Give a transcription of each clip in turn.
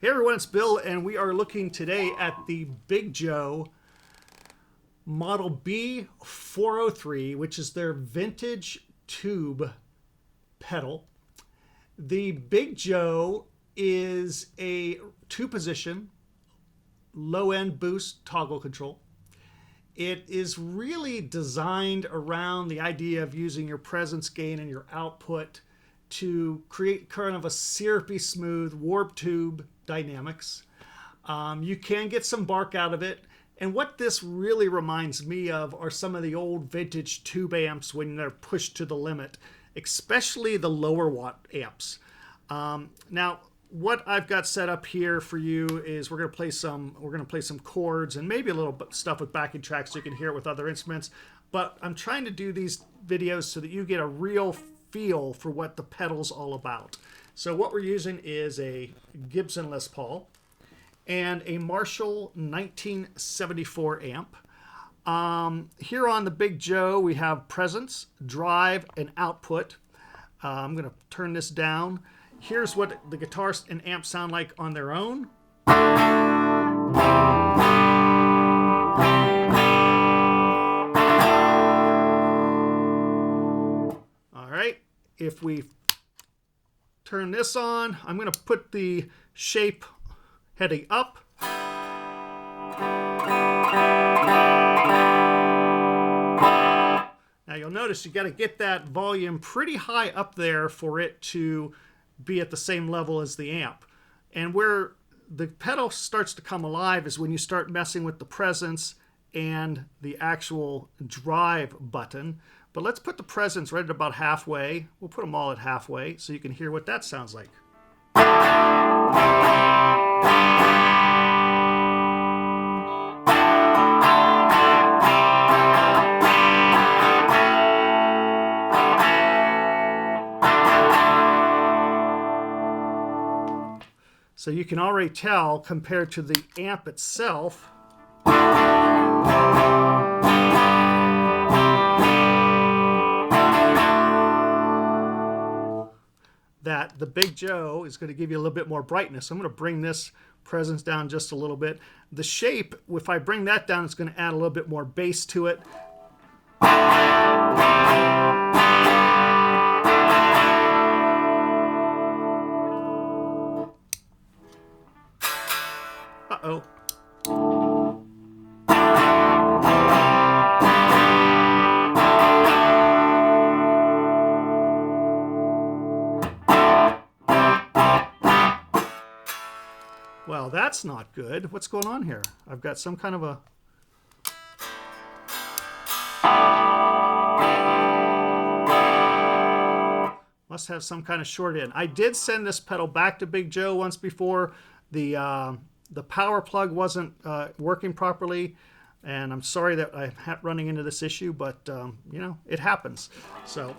Hey everyone, it's Bill, and we are looking today at the Big Joe Model B403, which is their vintage tube pedal. The Big Joe is a two-position, low-end boost toggle control. It is really designed around the idea of using your presence gain and your output to create kind of a syrupy smooth warp tube dynamics. You can get some bark out of it. And what this really reminds me of are some of the old vintage tube amps when they're pushed to the limit, especially the lower watt amps. Now, what I've got set up here for you is we're going to play some chords and maybe a little bit stuff with backing tracks so you can hear it with other instruments. But I'm trying to do these videos so that you get a real feel for what the pedal's all about. So what we're using is a Gibson Les Paul and a Marshall 1974 amp. Here on the Big Joe, we have presence, drive, and output. I'm going to turn this down. Here's what the guitar and amp sound like on their own. All right, if we turn this on, I'm going to put the shape heading up. Now you'll notice you got to get that volume pretty high up there for it to be at the same level as the amp. And where the pedal starts to come alive is when you start messing with the presence and the actual drive button. But let's put the presence right at about halfway. We'll put them all at halfway so you can hear what that sounds like. So you can already tell compared to the amp itself, that the Big Joe is going to give you a little bit more brightness. I'm going to bring this presence down just a little bit. The shape, if I bring that down, it's going to add a little bit more bass to it. Uh-oh. Well, that's not good. What's going on here? I've got some kind of a... Must have some kind of short in. I did send this pedal back to Big Joe once before. The power plug wasn't working properly, and I'm sorry that I'm running into this issue, but you know, it happens. So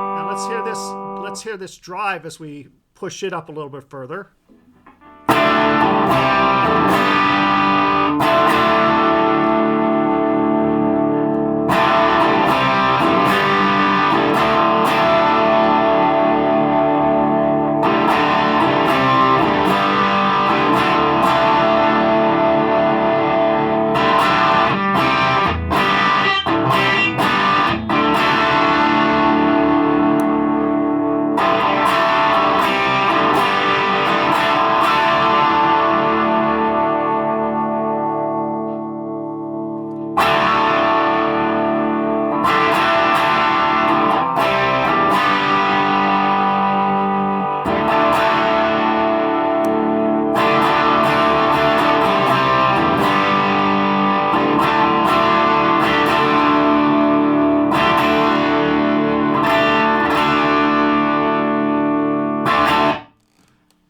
now let's hear this drive as we push it up a little bit further.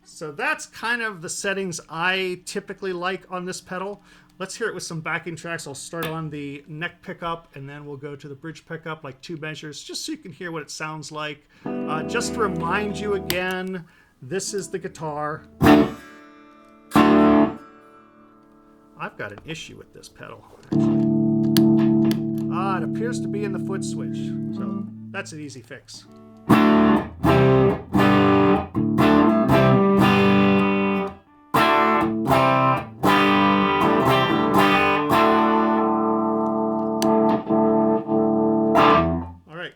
So that's kind of the settings I typically like on this pedal. Let's hear it with some backing tracks. I'll start on the neck pickup and then we'll go to the bridge pickup, like 2 measures, just so you can hear what it sounds like. Just to remind you again, this is the guitar. I've got an issue with this pedal, actually. It appears to be in the foot switch. So that's an easy fix. All right.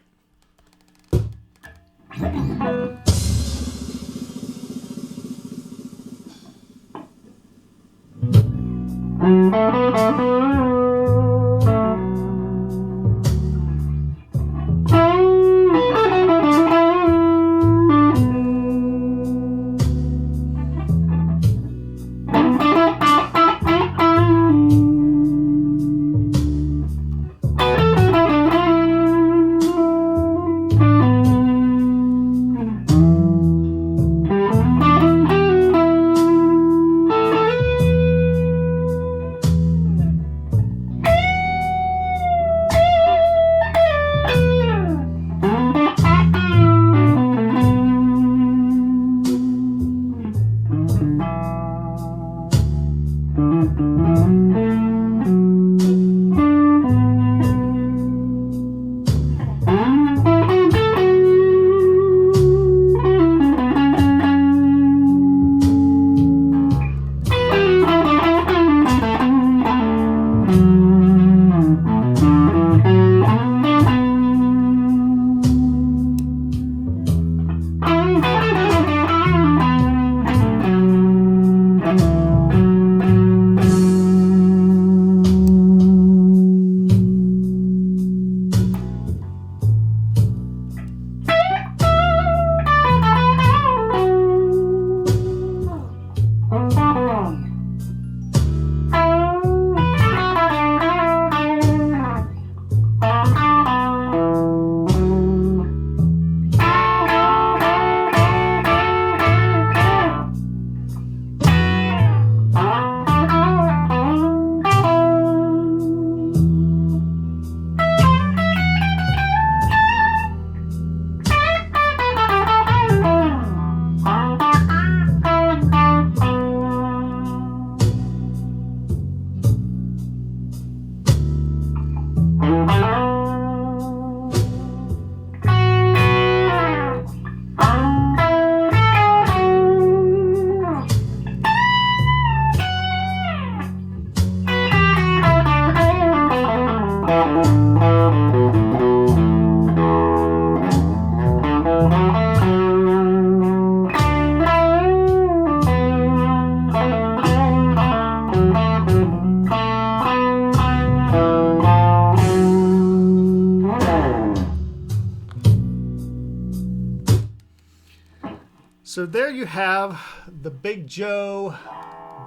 So there you have the Big Joe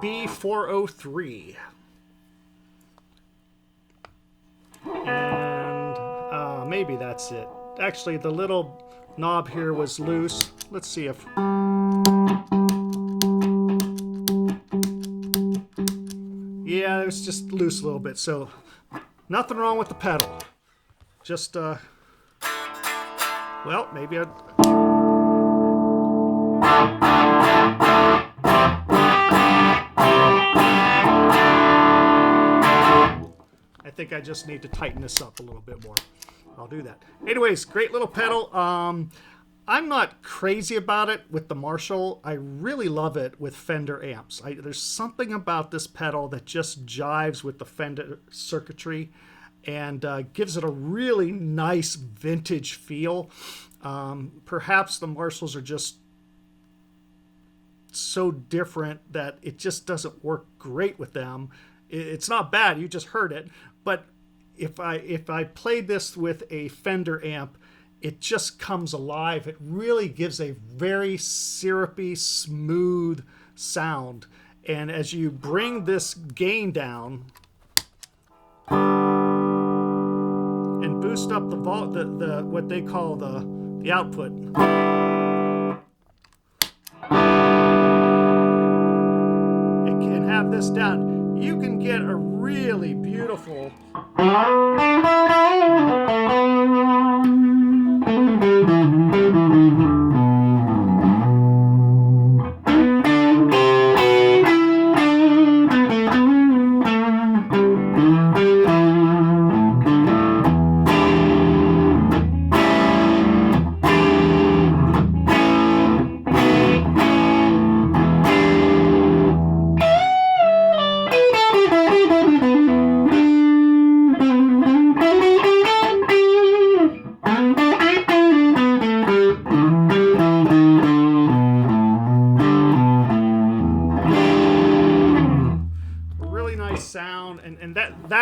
B403. And maybe that's it. Actually, the little knob here was loose. Let's see if... Yeah, it was just loose a little bit. So nothing wrong with the pedal. Just, well, maybe I think I just need to tighten this up a little bit more. I'll do that. Anyways, great little pedal. I'm not crazy about it with the Marshall. I really love it with Fender amps. There's something about this pedal that just jives with the Fender circuitry and gives it a really nice vintage feel. Perhaps the Marshalls are just so different that it just doesn't work great with them. It's not bad, you just heard it, but if I played this with a Fender amp, it just comes alive. It really gives a very syrupy, smooth sound. And as you bring this gain down and boost up the what they call the output, and have this down, you can get a really beautiful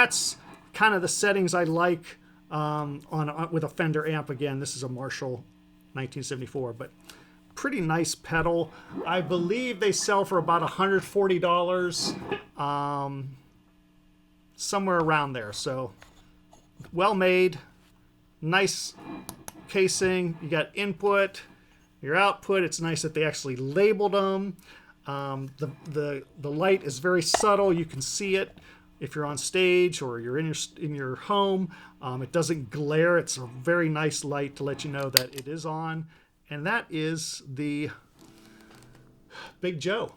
that's kind of the settings I like with a Fender amp. Again, this is a Marshall 1974, but pretty nice pedal. I believe they sell for about $140, somewhere around there. So well made, nice casing. You got input, your output. It's nice that they actually labeled them. The light is very subtle. You can see it if you're on stage or you're in your home. It doesn't glare. It's a very nice light to let you know that it is on. And that is the Big Joe.